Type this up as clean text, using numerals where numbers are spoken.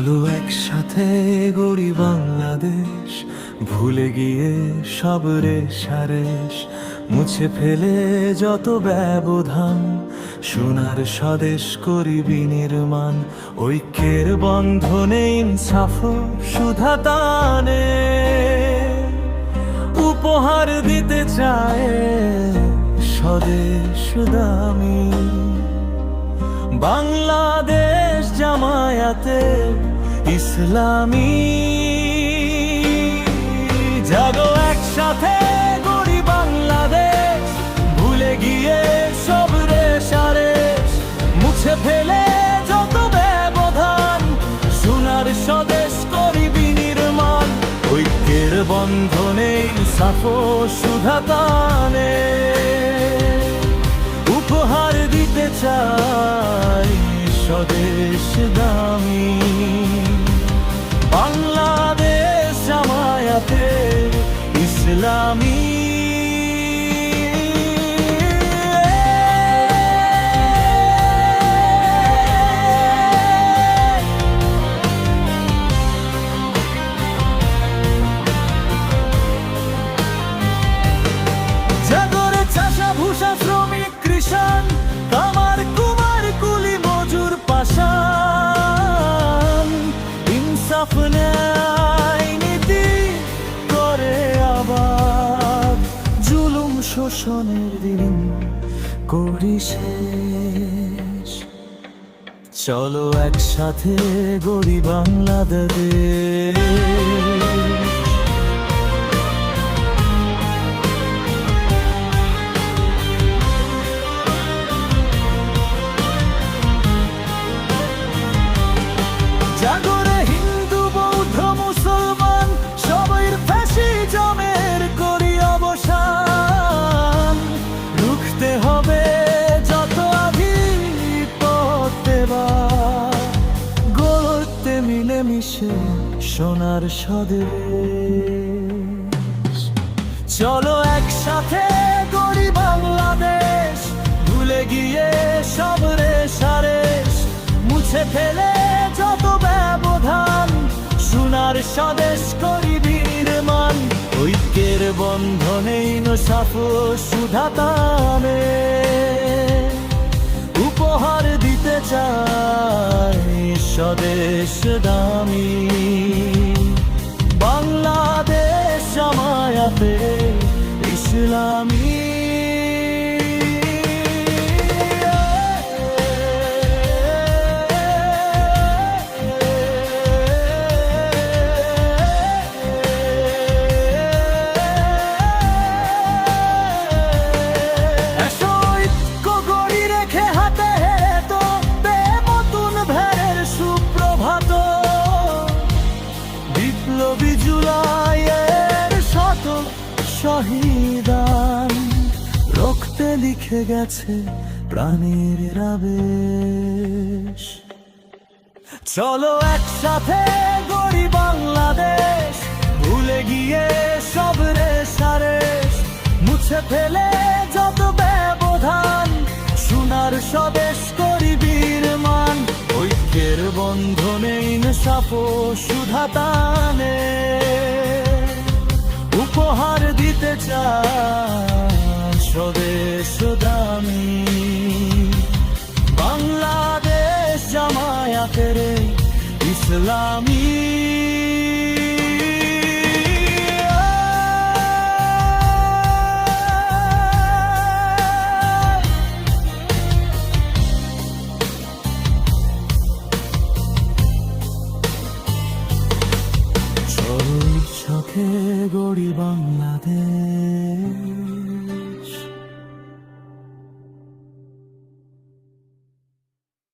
চলো একসাথে গড়ি বাংলাদেশ, ভুলে গিয়ে সব রেশারেশ, মুছে ফেলে যত ব্যবধান, সোনার স্বদেশ করি বিনির্মাণ। ঐক্যের বন্ধনে ইনসাফ সুধা টানে, উপহার দিতে চায় স্বদেশ দামি বাংলাদেশ জামায়াতে ইসলামী। জাগো একসাথে গড়ি বাংলাদেশ, ভুলে গিয়ে সব রেশারেশ, মুছে ফেলে যত ব্যবধান, সোনার স্বদেশ করি বিনির্মাণ। ঐক্যের বন্ধনে ইনসাফ সুধা টানে, উপহার দিতে চাই স্বদেশ দামি বাংলাদেশ জামায়াতে ইসলামী। জাগরে চাষা ভূষা শ্রমিক কৃষাণ, কামার কুমার কুলি মজুর পাষাণ, ইনসাফ ন্যায় নীতি করে আবার, জুলুম শোষণের দিন করি শেষ। চলো একসাথে গড়ি বাংলাদেশ। জাগরে হিন্দু বৌদ্ধ মুসলমান, সবার ফ্যাসিজমের করি অবসান, রুখতে হবে যত আধিপত্যবাদ, গড়তে মিলেমিশে সোনার স্বদেশ। চলো একসাথে গড়ি বাংলাদেশ, ভুলে গিয়ে সব রেশারেশ, মুছে ফেলে যত ব্যবধান, সোনার স্বদেশ করি বিনির্মাণ। ঐক্যের বন্ধনে ইনসাফ সুধা টানে, উপহার দিতে চাই স্বদেশ দামি বাংলাদেশ জামায়াতে ইসলামী। বিপ্লবী জুলাইয়ের শত শহীদান, রক্তে লিখে গেছে প্রাণের আবেশ। চলো একসাথে গড়ি বাংলাদেশ, ভুলে গিয়ে সব রেশারেশ, মুছে ফেলে যত ব্যবধান, সোনার স্বদেশ করি বিনির্মাণ। ঐক্যের বন্ধনে ইনসাফ সুধা টানে, উপহার দিতে চাই স্বদেশ দামি বাংলাদেশ জামায়াতের ইসলামী। চলো একসাথে গড়ি বাংলাদেশ।